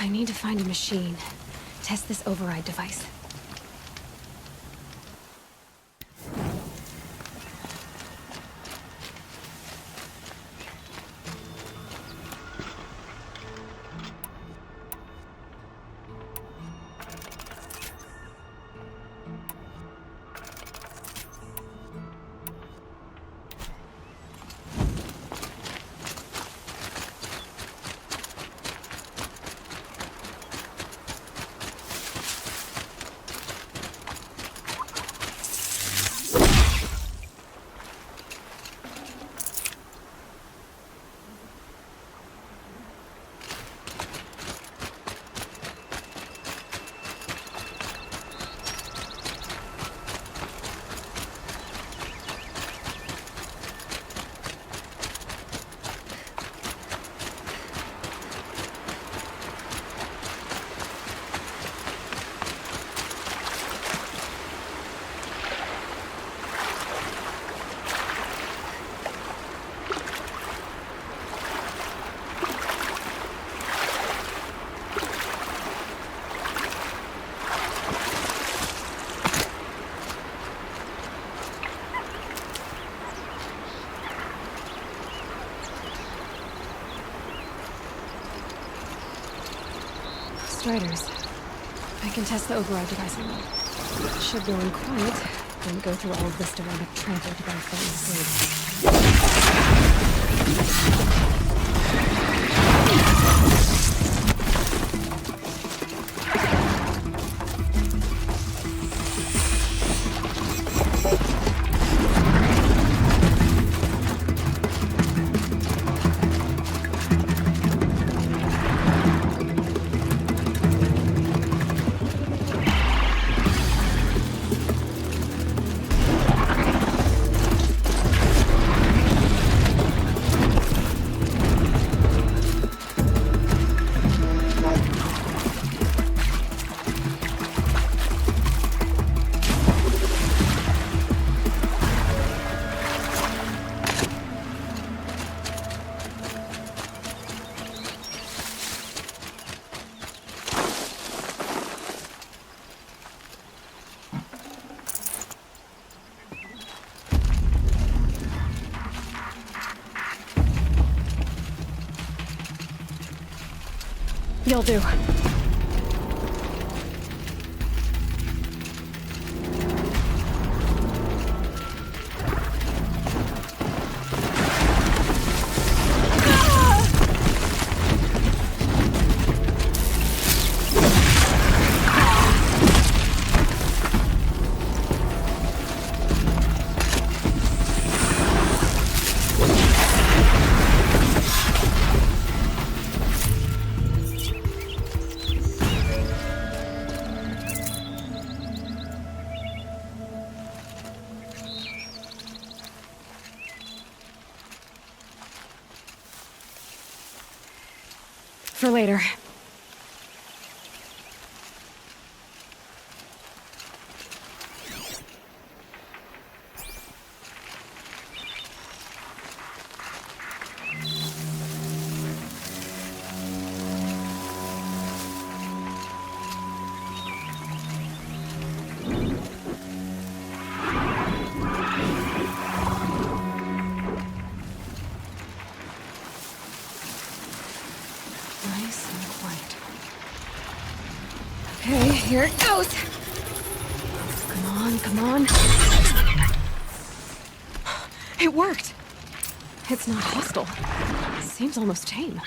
I need to find a machine. Test this override device. Striders. I can test the override device on them. It should go in quiet, then go through all of this to wind up trampled by flying You'll do. For later. Nice and quiet. Okay, here it goes. Come on, come on. It worked. It's not hostile. Seems almost tame.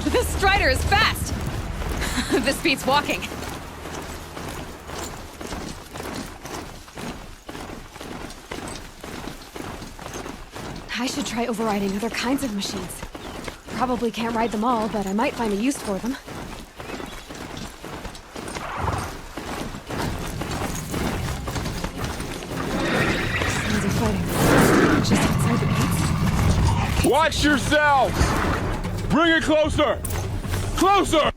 This Strider is fast! This beats walking. I should try overriding other kinds of machines. Probably can't ride them all, but I might find a use for them. Sounds of fighting. Just outside the gates. Watch yourselves! Bring it closer! Closer!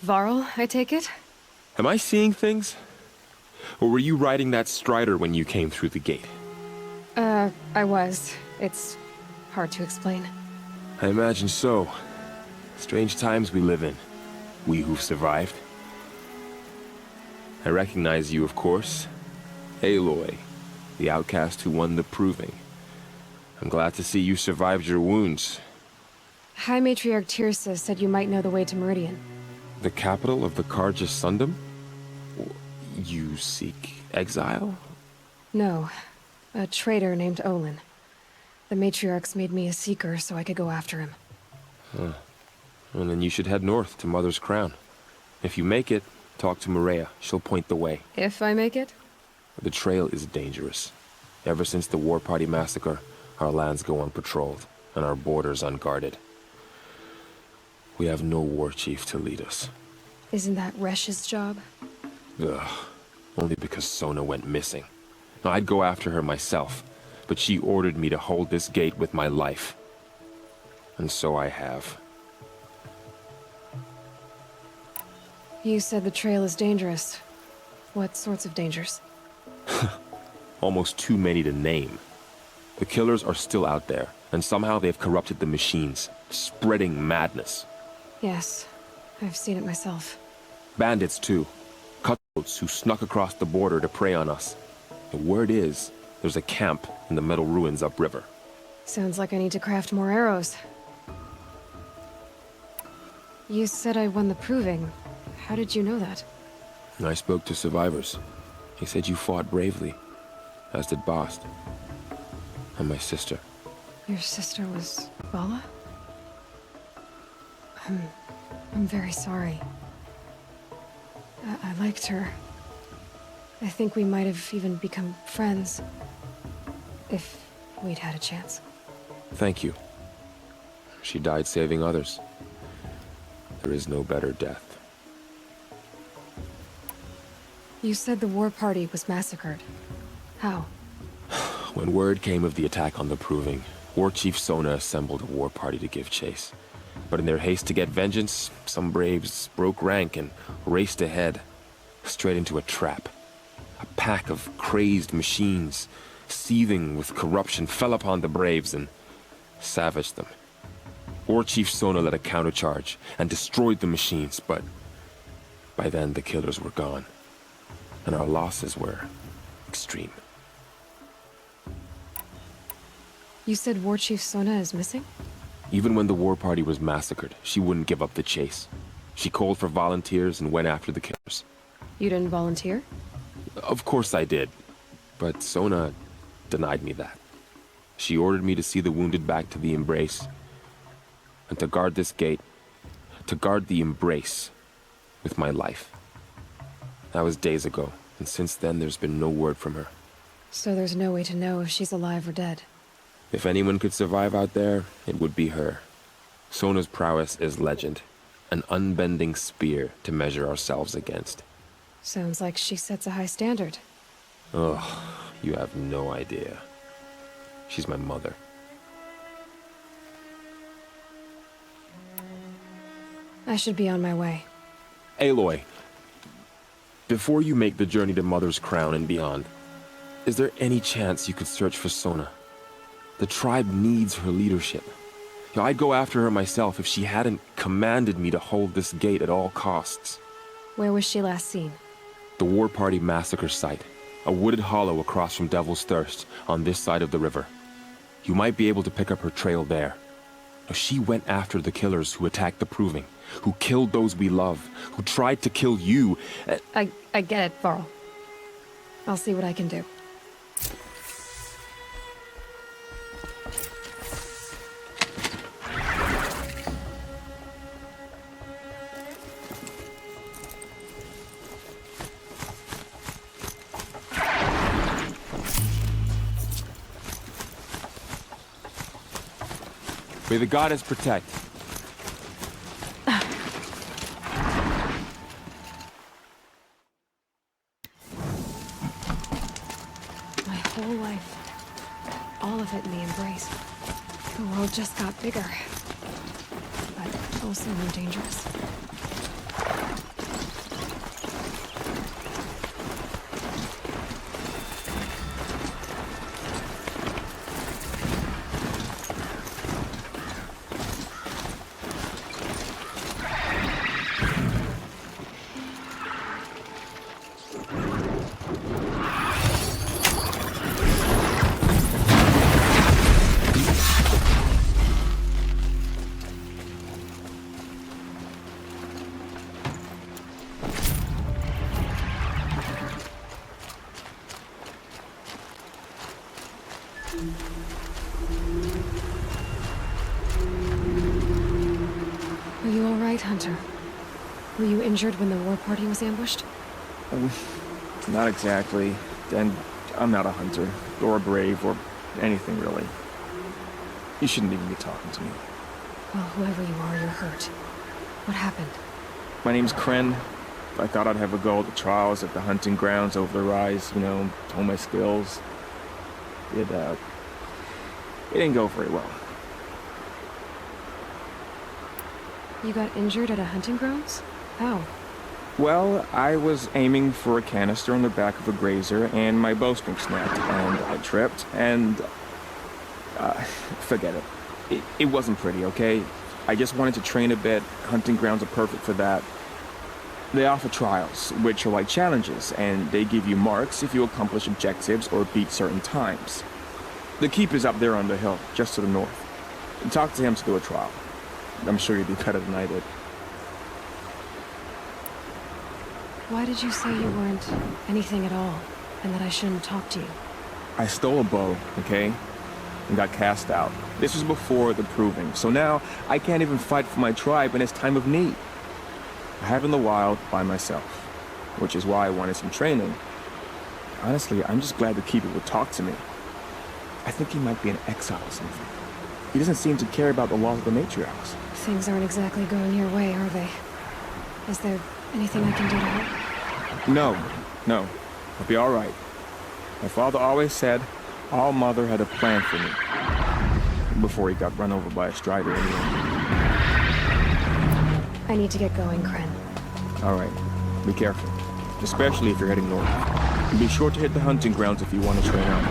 Varl, I take it? Am I seeing things? Or were you riding that strider when you came through the gate? I was. It's hard to explain. I imagine so. Strange times we live in. We who've survived. I recognize you, of course. Aloy, the outcast who won the proving. I'm glad to see you survived your wounds. High Matriarch Tirsa said you might know the way to Meridian. The capital of the Carja Sundom? You seek exile? No. A traitor named Olin. The Matriarchs made me a seeker so I could go after him. Well, then you should head north to Mother's Crown. If you make it, talk to Maria. She'll point the way. If I make it? The trail is dangerous. Ever since the War Party massacre, our lands go unpatrolled, and our borders unguarded. We have no war chief to lead us. Isn't that Resh's job? Ugh. Only because Sona went missing. Now, I'd go after her myself, but she ordered me to hold this gate with my life. And so I have. You said the trail is dangerous. What sorts of dangers? Almost too many to name. The killers are still out there, and somehow they've corrupted the machines, spreading madness. Yes, I've seen it myself. Bandits, too. Cutthroats who snuck across the border to prey on us. The word is, there's a camp in the metal ruins upriver. Sounds like I need to craft more arrows. You said I won the proving. How did you know that? I spoke to survivors. They said you fought bravely, as did Bast. And my sister. Your sister was Vala? I'm very sorry. I liked her. I think we might have even become friends. If we'd had a chance. Thank you. She died saving others. There is no better death. You said the war party was massacred. How? When word came of the attack on the Proving, War Chief Sona assembled a war party to give chase. But in their haste to get vengeance, some braves broke rank and raced ahead, straight into a trap. A pack of crazed machines, seething with corruption, fell upon the braves and savaged them. War Chief Sona led a countercharge and destroyed the machines, but by then the killers were gone, and our losses were extreme. You said War Chief Sona is missing? Even when the war party was massacred, she wouldn't give up the chase. She called for volunteers and went after the killers. You didn't volunteer? Of course I did, but Sona denied me that. She ordered me to see the wounded back to the Embrace, and to guard this gate, to guard the Embrace with my life. That was days ago, and since then there's been no word from her. So there's no way to know if she's alive or dead. If anyone could survive out there, it would be her. Sona's prowess is legend, an unbending spear to measure ourselves against. Sounds like she sets a high standard. Ugh, you have no idea. She's my mother. I should be on my way. Aloy, before you make the journey to Mother's Crown and beyond, is there any chance you could search for Sona? The tribe needs her leadership. I'd go after her myself if she hadn't commanded me to hold this gate at all costs. Where was she last seen? The War Party massacre site. A wooded hollow across from Devil's Thirst, on this side of the river. You might be able to pick up her trail there. She went after the killers who attacked the Proving, who killed those we love, who tried to kill you. I get it, Varl. I'll see what I can do. May the goddess protect. My whole life. All of it in the embrace. The world just got bigger. But also more dangerous. Are you all right, Hunter? Were you injured when the war party was ambushed? Not exactly. And I'm not a hunter, or a brave, or anything really. You shouldn't even be talking to me. Well, whoever you are, you're hurt. What happened? My name's Kren. I thought I'd have a go at the trials at the hunting grounds over the rise, you know, hone my skills. It didn't go very well. You got injured at a hunting grounds? How? Well, I was aiming for a canister on the back of a grazer, and my bowstring snapped, and I tripped, and... forget it. It wasn't pretty, okay? I just wanted to train a bit. Hunting grounds are perfect for that. They offer trials, which are like challenges, and they give you marks if you accomplish objectives or beat certain times. The keep is up there on the hill, just to the north. Talk to him to do a trial. I'm sure you'd be better than I did. Why did you say you weren't anything at all, and that I shouldn't talk to you? I stole a bow, okay? And got cast out. This was before the proving, so now I can't even fight for my tribe in its time of need. I have in the wild by myself, which is why I wanted some training. Honestly, I'm just glad the keeper would talk to me. I think he might be an exile or something. He doesn't seem to care about the laws of the matriarchs. Things aren't exactly going your way, are they? Is there anything I can do to help? No. I'll be all right. My father always said, our mother had a plan for me. Before he got run over by a strider anyway. I need to get going, Kren. All right. Be careful. Especially if you're heading north. And be sure to hit the hunting grounds if you want to train out.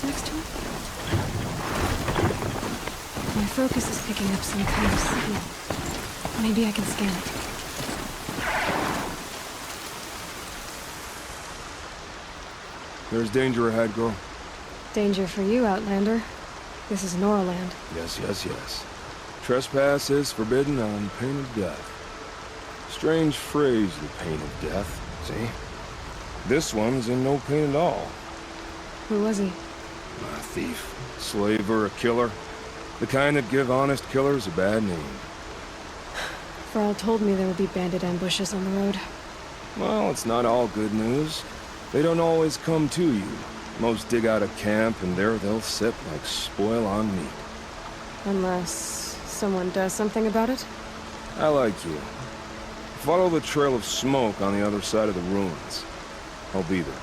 Next to it? My focus is picking up some kind of signal. Maybe I can scan it. There's danger ahead, girl. Danger for you, Outlander. This is Norland. Yes. Trespass is forbidden on pain of death. Strange phrase, the pain of death, see? This one's in no pain at all. Who was he? A thief, slaver, a killer. The kind that give honest killers a bad name. Farrell told me there would be bandit ambushes on the road. Well, it's not all good news. They don't always come to you. Most dig out a camp, and there they'll sit like spoil on meat. Unless someone does something about it? I like you. Follow the trail of smoke on the other side of the ruins. I'll be there.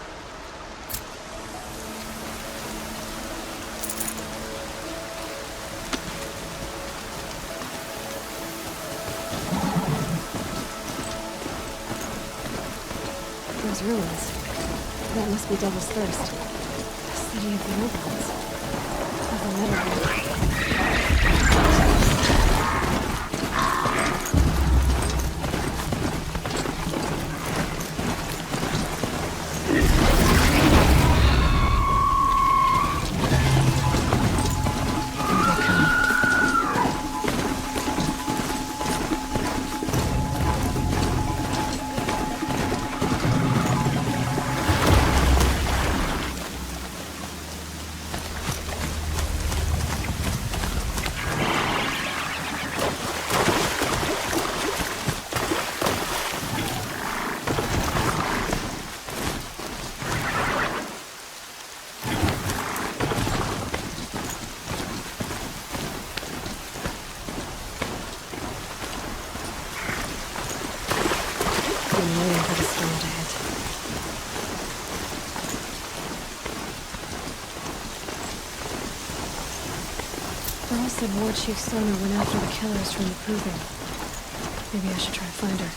Those ruins. That must be Devil's Thirst. The city of the overlords. Never met her. Been waiting for the storm to hit. Earl said War Chief Sona went after the killers from the Proving. Maybe I should try to find her.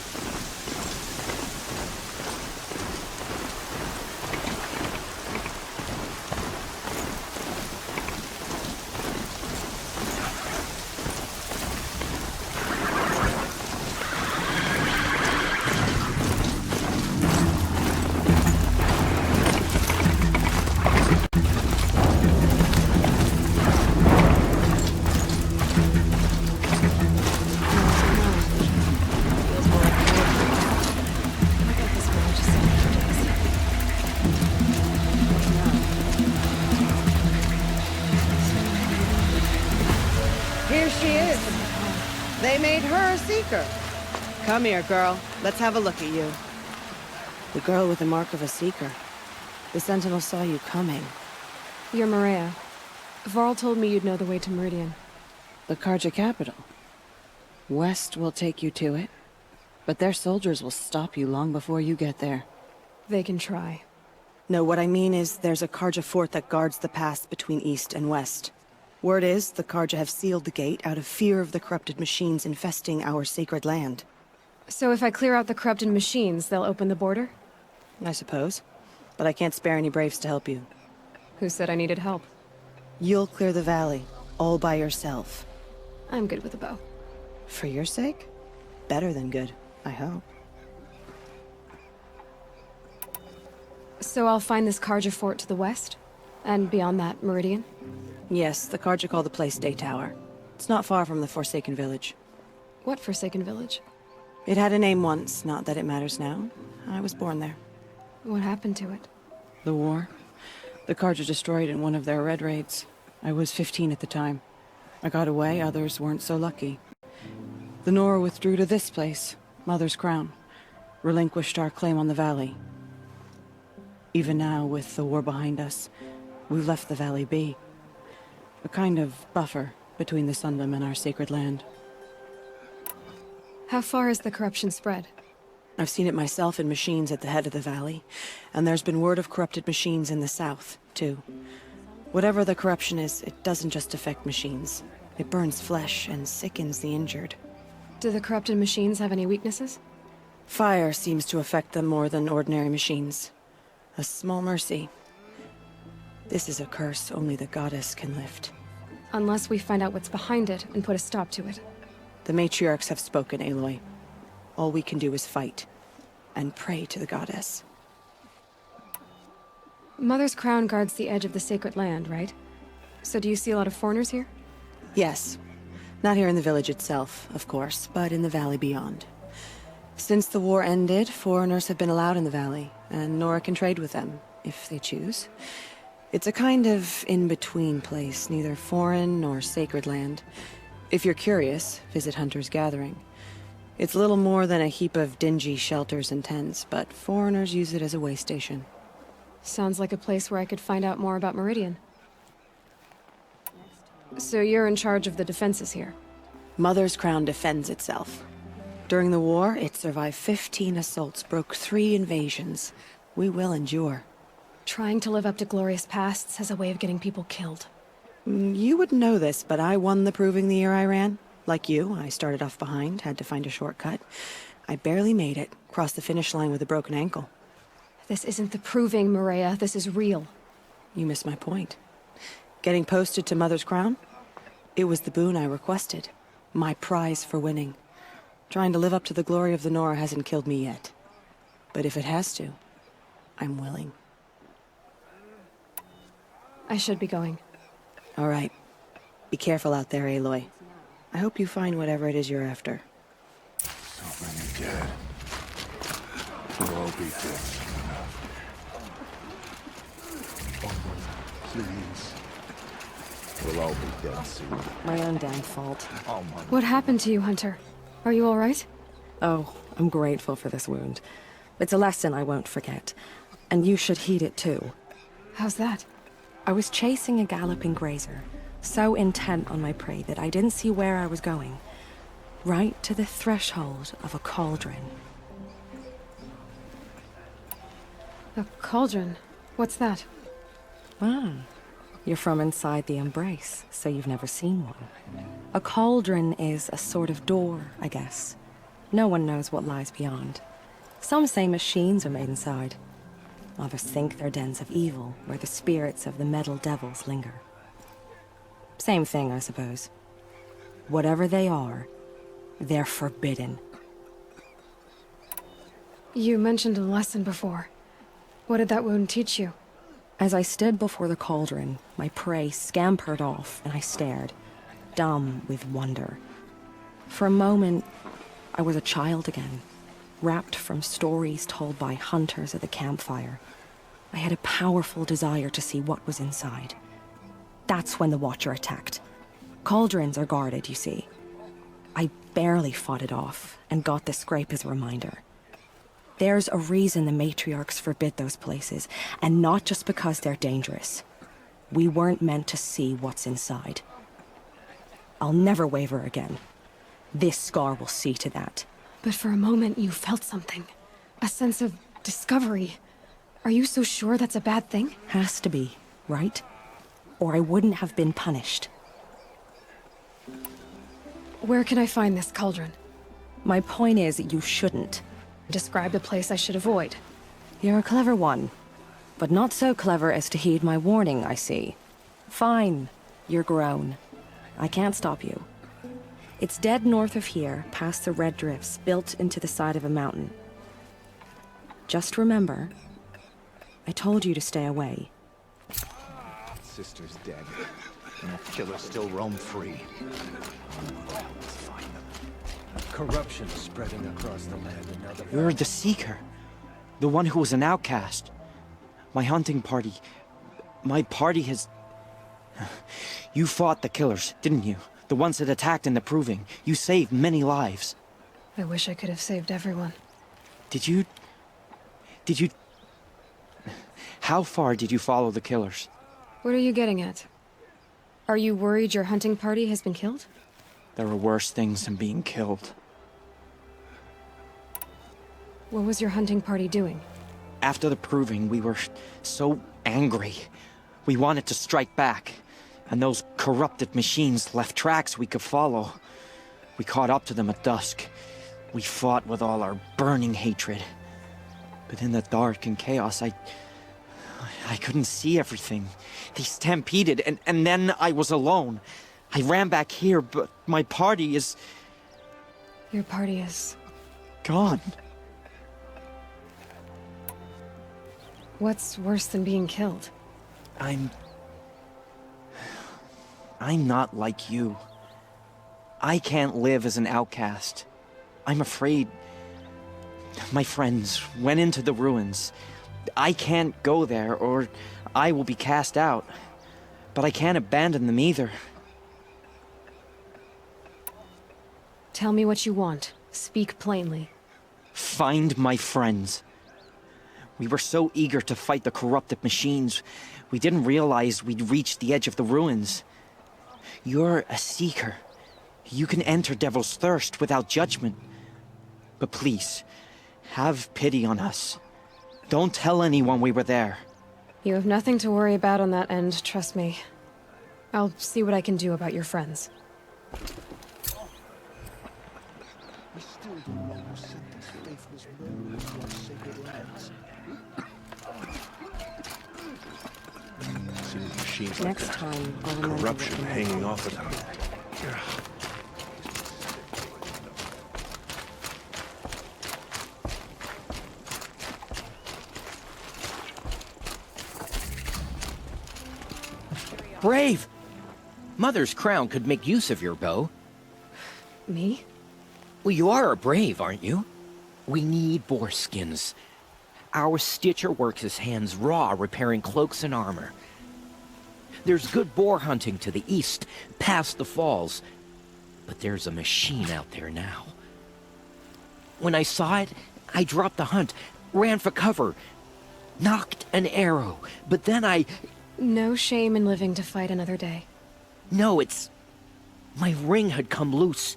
Here she is. They made her a seeker. Come here, girl. Let's have a look at you. The girl with the mark of a seeker. The Sentinel saw you coming. You're Maria. Varl told me you'd know the way to Meridian. The Karja capital. West will take you to it, but their soldiers will stop you long before you get there. They can try. No, what I mean is there's a Karja fort that guards the pass between East and West. Word is, the Karja have sealed the gate out of fear of the corrupted machines infesting our sacred land. So if I clear out the corrupted machines, they'll open the border? I suppose. But I can't spare any braves to help you. Who said I needed help? You'll clear the valley, all by yourself. I'm good with a bow. For your sake? Better than good, I hope. So I'll find this Karja fort to the west? And beyond that, Meridian? Yes, the Karja call the place Day Tower. It's not far from the Forsaken Village. What Forsaken Village? It had a name once, not that it matters now. I was born there. What happened to it? The war. The Karja destroyed in one of their red raids. I was 15 at the time. I got away, others weren't so lucky. The Nora withdrew to this place, Mother's Crown. Relinquished our claim on the valley. Even now, with the war behind us, we've left the valley be. A kind of buffer between the Sundom and our sacred land. How far has the corruption spread? I've seen it myself in machines at the head of the valley, and there's been word of corrupted machines in the south, too. Whatever the corruption is, it doesn't just affect machines. It burns flesh and sickens the injured. Do the corrupted machines have any weaknesses? Fire seems to affect them more than ordinary machines. A small mercy. This is a curse only the goddess can lift. Unless we find out what's behind it and put a stop to it. The matriarchs have spoken, Aloy. All we can do is fight, and pray to the goddess. Mother's Crown guards the edge of the sacred land, right? So do you see a lot of foreigners here? Yes. Not here in the village itself, of course, but in the valley beyond. Since the war ended, foreigners have been allowed in the valley, and Nora can trade with them, if they choose. It's a kind of in-between place, neither foreign nor sacred land. If you're curious, visit Hunter's Gathering. It's little more than a heap of dingy shelters and tents, but foreigners use it as a way station. Sounds like a place where I could find out more about Meridian. So you're in charge of the defenses here? Mother's Crown defends itself. During the war, it survived 15 assaults, broke 3 invasions. We will endure. Trying to live up to glorious pasts has a way of getting people killed. You wouldn't know this, but I won the proving the year I ran. Like you, I started off behind, had to find a shortcut. I barely made it, crossed the finish line with a broken ankle. This isn't the proving, Maria. This is real. You missed my point. Getting posted to Mother's Crown? It was the boon I requested. My prize for winning. Trying to live up to the glory of the Nora hasn't killed me yet. But if it has to, I'm willing. I should be going. All right. Be careful out there, Aloy. I hope you find whatever it is you're after. So many dead. We'll all be dead soon enough. Please. We'll all be dead soon. My own damn fault. What happened to you, Hunter? Are you all right? Oh, I'm grateful for this wound. It's a lesson I won't forget. And you should heed it too. How's that? I was chasing a galloping grazer, so intent on my prey that I didn't see where I was going. Right to the threshold of a cauldron. A cauldron? What's that? Ah, you're from inside the Embrace, so you've never seen one. A cauldron is a sort of door, I guess. No one knows what lies beyond. Some say machines are made inside. Others think they're dens of evil, where the spirits of the metal devils linger. Same thing, I suppose. Whatever they are, they're forbidden. You mentioned a lesson before. What did that wound teach you? As I stood before the cauldron, my prey scampered off, and I stared, dumb with wonder. For a moment, I was a child again, wrapped from stories told by hunters at the campfire. I had a powerful desire to see what was inside. That's when the Watcher attacked. Cauldrons are guarded, you see. I barely fought it off, and got the scrape as a reminder. There's a reason the matriarchs forbid those places, and not just because they're dangerous. We weren't meant to see what's inside. I'll never waver again. This scar will see to that. But for a moment you felt something. A sense of discovery. Are you so sure that's a bad thing? Has to be, right? Or I wouldn't have been punished. Where can I find this cauldron? My point is, you shouldn't. Describe the place I should avoid. You're a clever one. But not so clever as to heed my warning, I see. Fine. You're grown. I can't stop you. It's dead north of here, past the red drifts built into the side of a mountain. Just remember, I told you to stay away. Sister's dead, and the killers still roam free. Let's find them. Corruption spreading across the land, and now the... You're the Seeker. The one who was an outcast. My hunting party... My party has... You fought the killers, didn't you? The ones that attacked in the Proving. You saved many lives. I wish I could have saved everyone. Did you... How far did you follow the killers? What are you getting at? Are you worried your hunting party has been killed? There are worse things than being killed. What was your hunting party doing? After the Proving, we were so angry. We wanted to strike back. And those corrupted machines left tracks we could follow. We caught up to them at dusk. We fought with all our burning hatred. But in the dark and chaos, I couldn't see everything. They stampeded, and then I was alone. I ran back here, but my party is... Your party is... gone. What's worse than being killed? I'm not like you. I can't live as an outcast. I'm afraid... My friends went into the ruins. I can't go there, or I will be cast out. But I can't abandon them either. Tell me what you want. Speak plainly. Find my friends. We were so eager to fight the corrupted machines, we didn't realize we'd reached the edge of the ruins. You're a seeker. You can enter Devil's Thirst without judgment. But please, have pity on us. Don't tell anyone we were there. You have nothing to worry about on that end, trust me. I'll see what I can do about your friends. We still don't know who sent these faithless murderers to our sacred lands. See the machines like Next that. time, I'll remember Corruption what to hanging do. off of them. Brave! Mother's crown could make use of your bow. Me? Well, you are a brave, aren't you? We need boar skins. Our stitcher works his hands raw repairing cloaks and armor. There's good boar hunting to the east, past the falls. But there's a machine out there now. When I saw it, I dropped the hunt, ran for cover, knocked an arrow, but then I... No shame in living to fight another day. No, it's... My ring had come loose.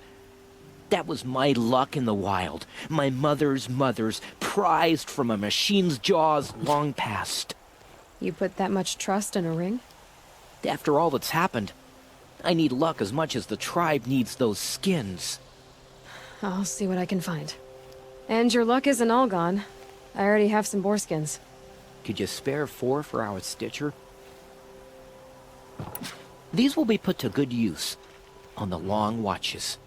That was my luck in the wild. My mother's prized from a machine's jaws long past. You put that much trust in a ring? After all that's happened, I need luck as much as the tribe needs those skins. I'll see what I can find. And your luck isn't all gone. I already have some boar skins. Could you spare 4 for our stitcher? These will be put to good use on the long watches.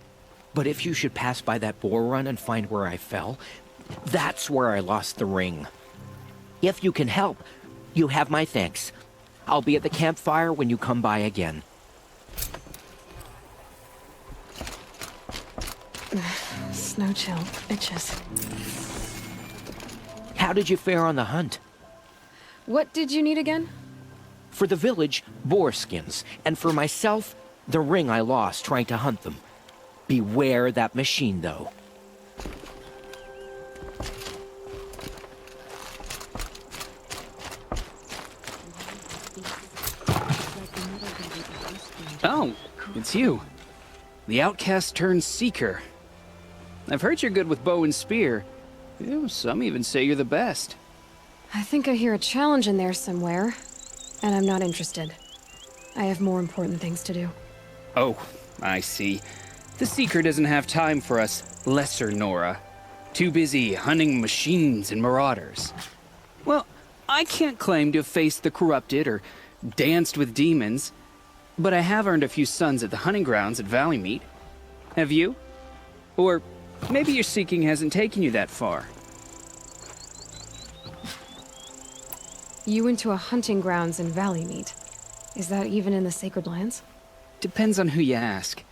But if you should pass by that boar run and find where I fell, that's where I lost the ring. If you can help, you have my thanks. I'll be at the campfire when you come by again. Snow chill. Itches. How did you fare on the hunt? What did you need again? For the village, boar skins, and for myself, the ring I lost trying to hunt them. Beware that machine, though. Oh, it's you. The outcast turned seeker. I've heard you're good with bow and spear. Some even say you're the best. I think I hear a challenge in there somewhere, and I'm not interested. I have more important things to do. Oh, I see. The seeker doesn't have time for us lesser Nora. Too busy hunting machines and marauders. Well, I can't claim to have faced the corrupted or danced with demons, but I have earned a few sons at the hunting grounds at Valley Meet. Have you? Or maybe your seeking hasn't taken you that far. You went to a hunting grounds in Valley Meet. Is that even in the Sacred Lands? Depends on who you ask.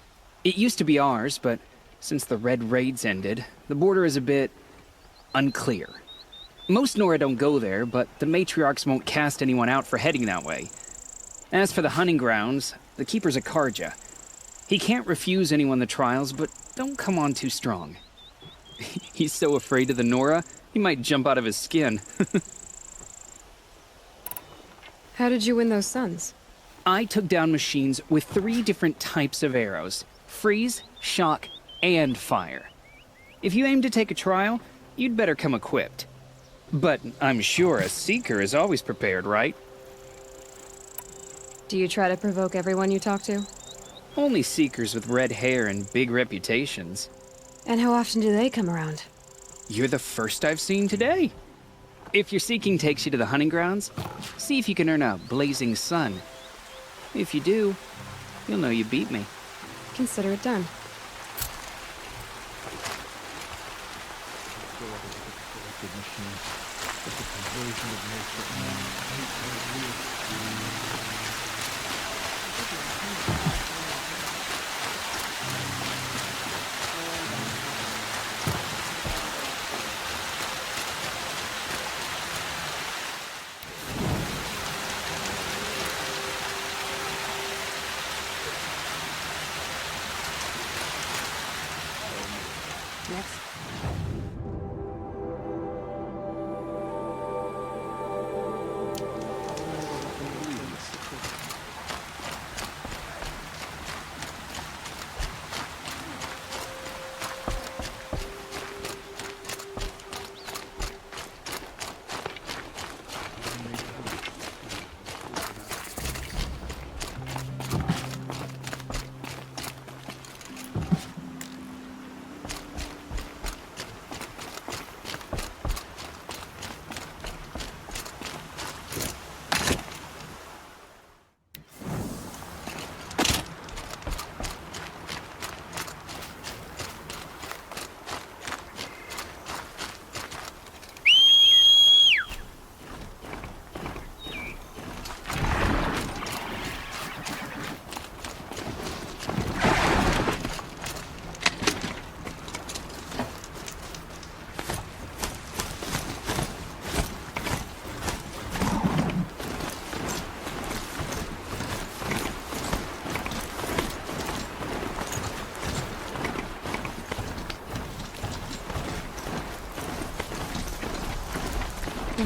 It used to be ours, but since the Red Raids ended, the border is a bit unclear. Most Nora don't go there, but the matriarchs won't cast anyone out for heading that way. As for the hunting grounds, the keeper's a Karja. He can't refuse anyone the trials, but don't come on too strong. He's so afraid of the Nora, he might jump out of his skin. How did you win those sons? I took down machines with 3 different types of arrows: freeze, shock, and fire. If you aim to take a trial, you'd better come equipped. But I'm sure a seeker is always prepared, right? Do you try to provoke everyone you talk to? Only seekers with red hair and big reputations. And how often do they come around? You're the first I've seen today. If your seeking takes you to the hunting grounds, see if you can earn a blazing sun. If you do, you'll know you beat me. Consider it done.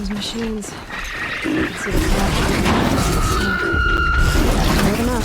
those machines. See the smoke. Clear them out.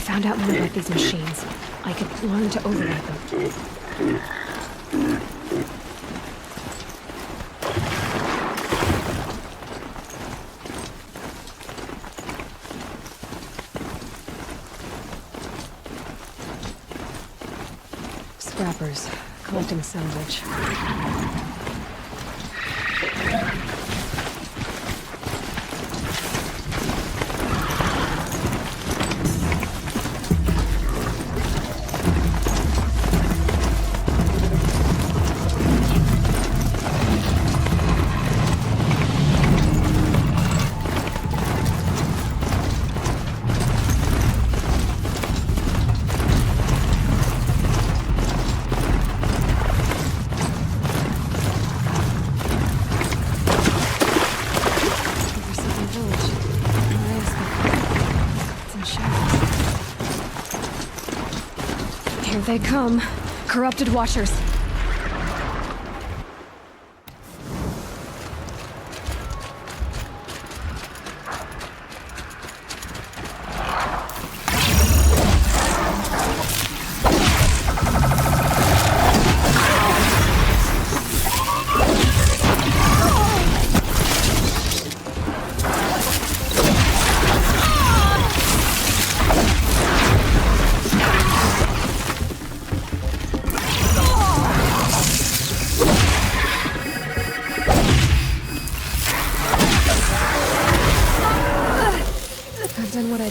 Found out more about these machines, I could learn to override them. Scrappers, collecting salvage. Here they come. Corrupted Watchers.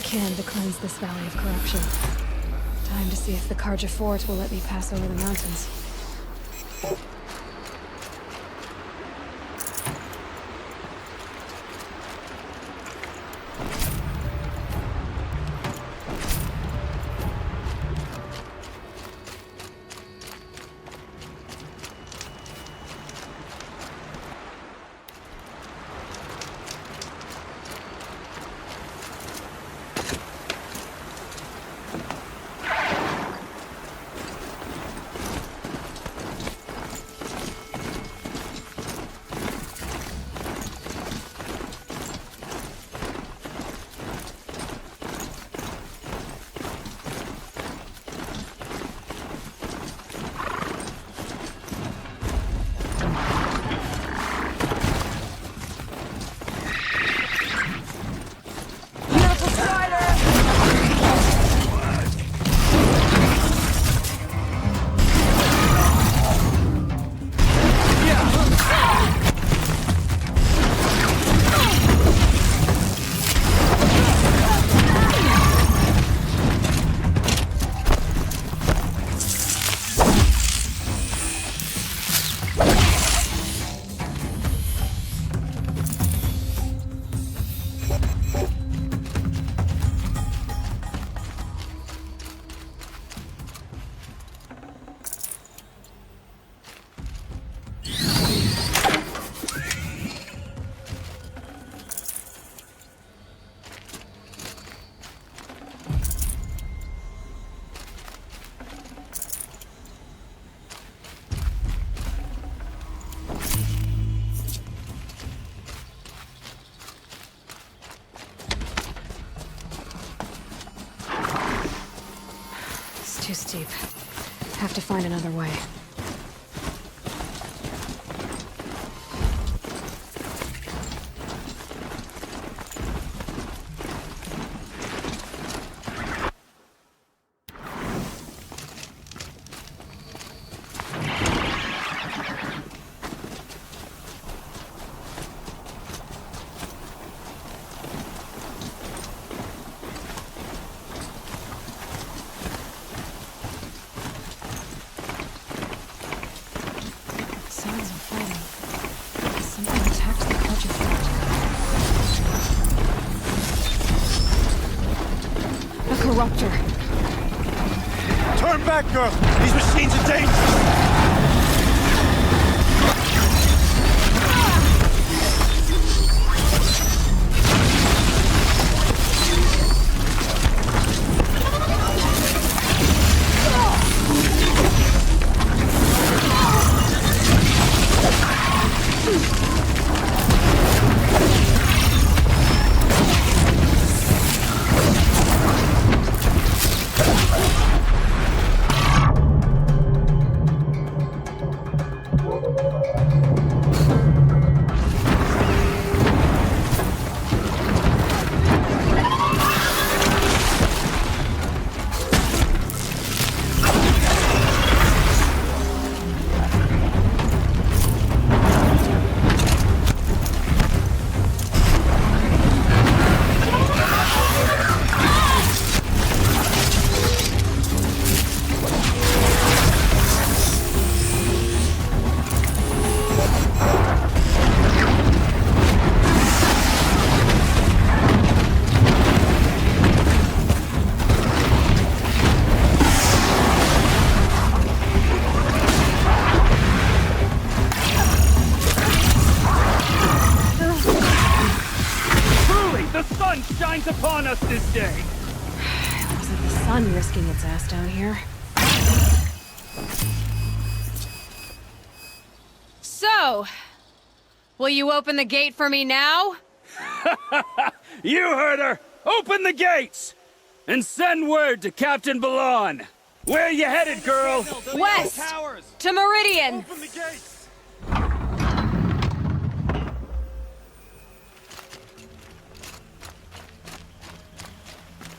Can to cleanse this valley of corruption. Time to see if the Karja Fort will let me pass over the mountains. too steep. Have to find another way. Sounds of fighting. Something attacked the culture fort. A corruptor. Turn back, girl! These machines are dangerous! Shines upon us this day. It wasn't the sun risking its ass down here. So, will you open the gate for me now? You heard her! Open the gates! And send word to Captain Balon. Where you headed, girl? West! To Meridian! Open the gates!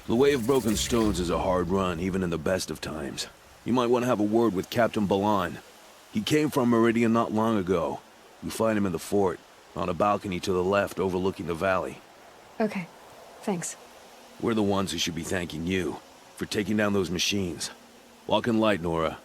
The Way of Broken Stones is a hard run, even in the best of times. You might want to have a word with Captain Balon. He came from Meridian not long ago. You find him in the fort, on a balcony to the left overlooking the valley. Okay, thanks. We're the ones who should be thanking you for taking down those machines. Walk in light, Nora.